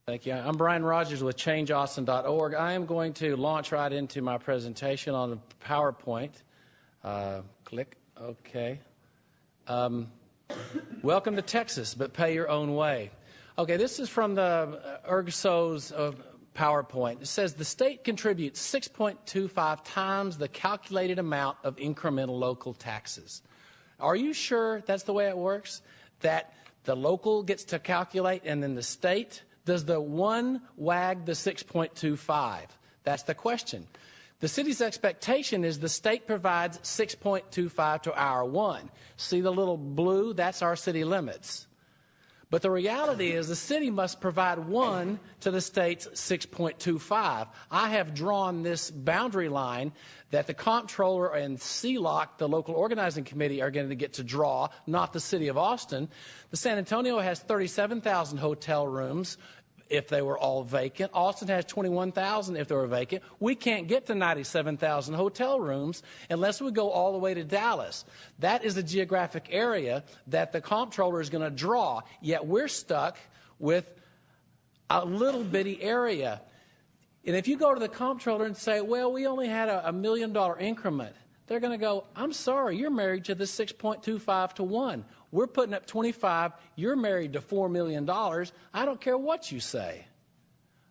Thank you. I'm Brian Rodgers with ChangeAustin.org. I am going to launch right into my presentation on the PowerPoint. Click. Okay. Welcome to Texas, but pay your own way. Okay, this is from the ERGSO's PowerPoint. It says the state contributes 6.25 times the calculated amount of incremental local taxes. Are you sure that's the way it works? That the local gets to calculate and then the state? Does the one wag the 6.25? That's the question. The city's expectation is the state provides 6.25 to our one. See the little blue? That's our city limits. But the reality is the city must provide 1 to the state's 6.25. I have drawn this boundary line that the comptroller and CLOC, the local organizing committee, are going to get to draw, not the city of Austin. The San Antonio has 37,000 hotel rooms if they were all vacant. Austin has 21,000 if they were vacant. We can't get to 97,000 hotel rooms unless we go all the way to Dallas. That is the geographic area that the comptroller is going to draw, yet we're stuck with a little bitty area. And if you go to the comptroller and say, well, we only had a $1 million increment, they're going to go, I'm sorry, you're married to the 6.25 to 1. We're putting up 25. You're married to $4 million. I don't care what you say.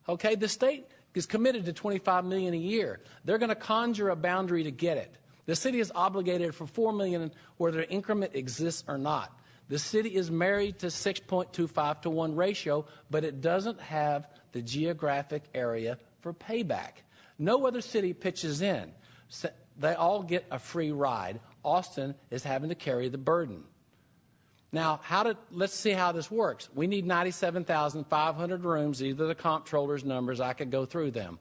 Okay, the state is committed to $25 million a year. They're going to conjure a boundary to get it. The city is obligated for $4 million whether the increment exists or not. The city is married to 6.25 to 1 ratio, but it doesn't have the geographic area for payback. No other city pitches in. They all get a free ride. Austin is having to carry the burden. Now, let's see how this works. We need 97,500 rooms. These are the comptroller's numbers. I could go through them.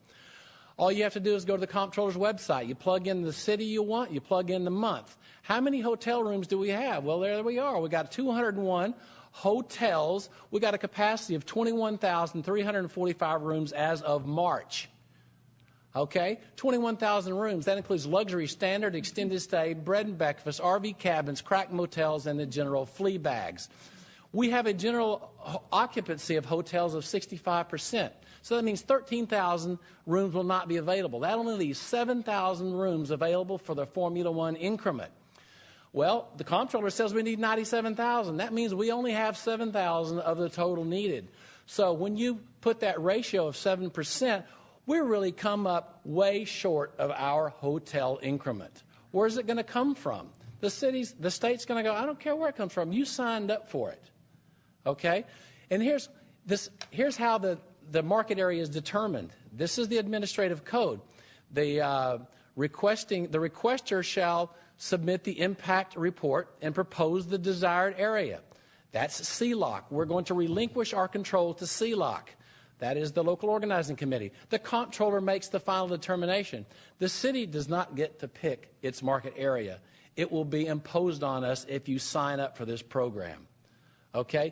All you have to do is go to the comptroller's website. You plug in the city you want. You plug in the month. How many hotel rooms do we have? Well, there we are. We got 201 hotels. We got a capacity of 21,345 rooms as of March. Okay, 21,000 rooms. That includes luxury, standard, extended stay, bread and breakfast, RV cabins, crack motels, and the general flea bags. We have a general occupancy of hotels of 65%. So that means 13,000 rooms will not be available. That only leaves 7,000 rooms available for the Formula One increment. Well, the comptroller says we need 97,000. That means we only have 7,000 of the total needed. So when you put that ratio of 7%, we really come up way short of our hotel increment. Where's it going to come from? The state's going to go, I don't care where it comes from. You signed up for it. Okay? And here's how the market area is determined. This is the administrative code. The requester shall submit the impact report and propose the desired area. That's CLOC. We're going to relinquish our control to CLOC. That is the local organizing committee. The comptroller makes the final determination. The city does not get to pick its market area. It will be imposed on us if you sign up for this program. Okay?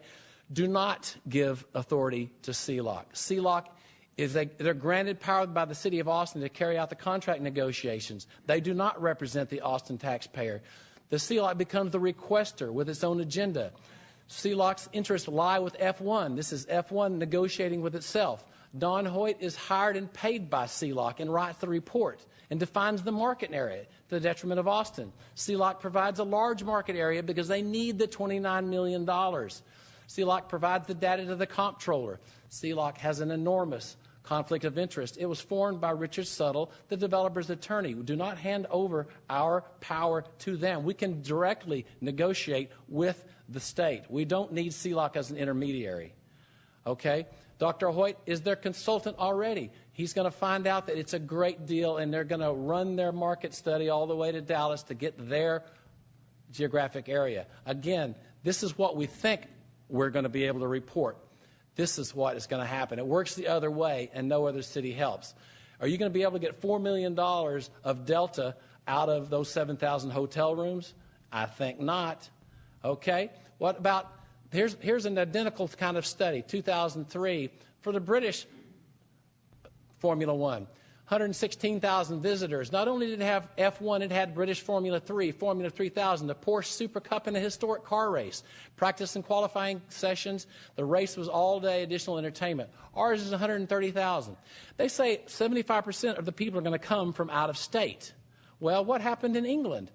Do not give authority to CLOC. CLOC they're granted power by the city of Austin to carry out the contract negotiations. They do not represent the Austin taxpayer. The CLOC becomes the requester with its own agenda. CLOC's interests lie with F1. This is F1 negotiating with itself. Don Hoyt is hired and paid by CLOC and writes the report and defines the market area to the detriment of Austin. CLOC provides a large market area because they need the $29 million. CLOC provides the data to the comptroller. CLOC has an enormous conflict of interest. It was formed by Richard Suttle, the developer's attorney. We do not hand over our power to them. We can directly negotiate with the state. We don't need CLOC as an intermediary. Okay? Dr. Hoyt is their consultant already. He's going to find out that it's a great deal, and they're going to run their market study all the way to Dallas to get their geographic area. Again, this is what we think we're going to be able to report. This is what is going to happen. It works the other way, and no other city helps. Are you going to be able to get $4 million of delta out of those 7,000 hotel rooms? I think not. Okay? What about, here's an identical kind of study, 2003, for the British Formula One. 116,000 visitors. Not only did it have F1, it had British Formula 3, Formula 3000, the Porsche Super Cup, and a historic car race. Practice and qualifying sessions. The race was all-day additional entertainment. Ours is 130,000. They say 75% of the people are going to come from out of state. Well, what happened in England?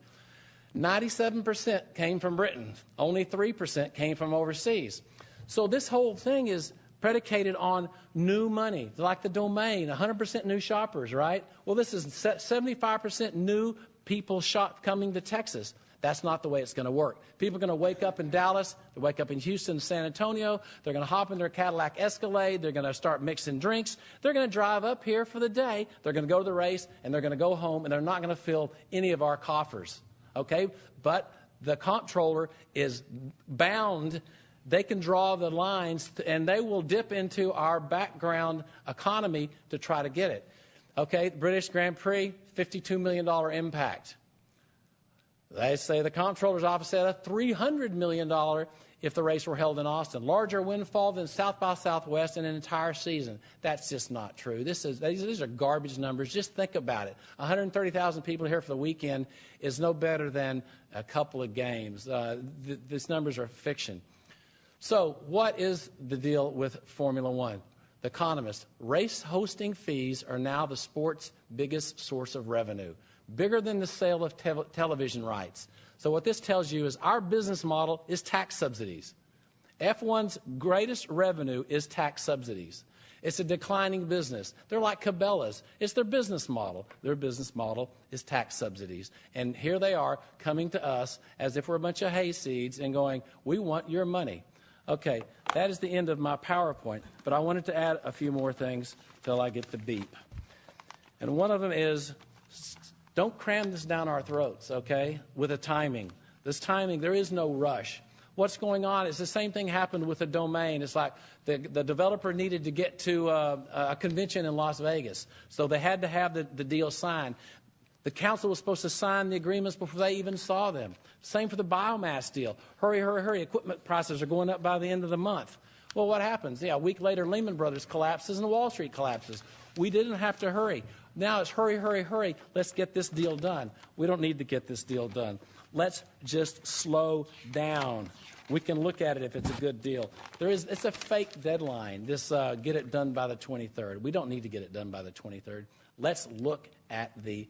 97% came from Britain. Only 3% came from overseas. So this whole thing is predicated on new money, like the domain, 100% new shoppers, right? Well, this is 75% new people coming to Texas. That's not the way it's going to work. People are going to wake up in Dallas, they wake up in Houston, San Antonio, they're going to hop in their Cadillac Escalade, they're going to start mixing drinks, they're going to drive up here for the day, they're going to go to the race, and they're going to go home, and they're not going to fill any of our coffers, okay? But the comptroller is bound. They can draw the lines, and they will dip into our background economy to try to get it. Okay, British Grand Prix, $52 million impact. They say the comptroller's office said a $300 million if the race were held in Austin. Larger windfall than South by Southwest in an entire season. That's just not true. These are garbage numbers. Just think about it. 130,000 people here for the weekend is no better than a couple of games. These numbers are fiction. So what is the deal with Formula One? The Economist, race hosting fees are now the sport's biggest source of revenue, bigger than the sale of television rights. So what this tells you is our business model is tax subsidies. F1's greatest revenue is tax subsidies. It's a declining business. They're like Cabela's. It's their business model. Their business model is tax subsidies. And here they are coming to us as if we're a bunch of hayseeds and going, we want your money. Okay, that is the end of my PowerPoint, but I wanted to add a few more things till I get the beep. And one of them is, don't cram this down our throats, okay, with a timing. This timing, there is no rush. What's going on is the same thing happened with the domain. It's like the developer needed to get to a convention in Las Vegas, so they had to have the deal signed. The council was supposed to sign the agreements before they even saw them. Same for the biomass deal. Hurry, hurry, hurry. Equipment prices are going up by the end of the month. Well, what happens? Yeah, a week later, Lehman Brothers collapses and Wall Street collapses. We didn't have to hurry. Now it's hurry, hurry, hurry. Let's get this deal done. We don't need to get this deal done. Let's just slow down. We can look at it if it's a good deal. It's a fake deadline, this get it done by the 23rd. We don't need to get it done by the 23rd. Let's look at the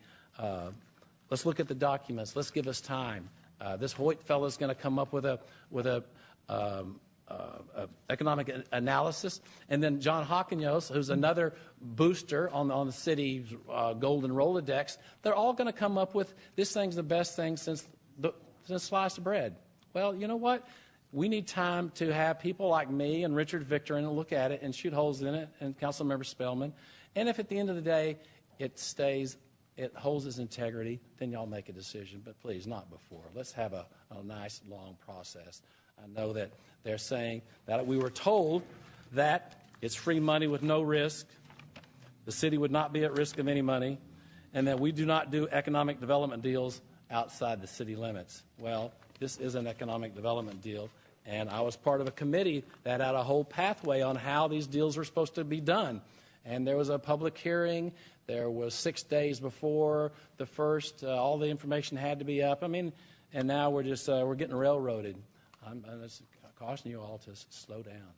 documents. Let's give us time. This Hoyt fellow is going to come up with a economic analysis, and then John Hawkinyos, who's another booster on the city's golden Rolodex. They're all going to come up with this thing's the best thing since sliced bread. Well, you know what? We need time to have people like me and Richard Victor and look at it and shoot holes in it, and Councilmember Spellman. And if at the end of the day it holds its integrity, then y'all make a decision. But please, not before. Let's have a nice, long process. I know that they're saying that we were told that it's free money with no risk. The city would not be at risk of any money, and that we do not do economic development deals outside the city limits. Well, this is an economic development deal, and I was part of a committee that had a whole pathway on how these deals were supposed to be done. And there was a public hearing. There was 6 days before the first. All the information had to be up. I mean, and now we're getting railroaded. I'm just cautioning you all to slow down.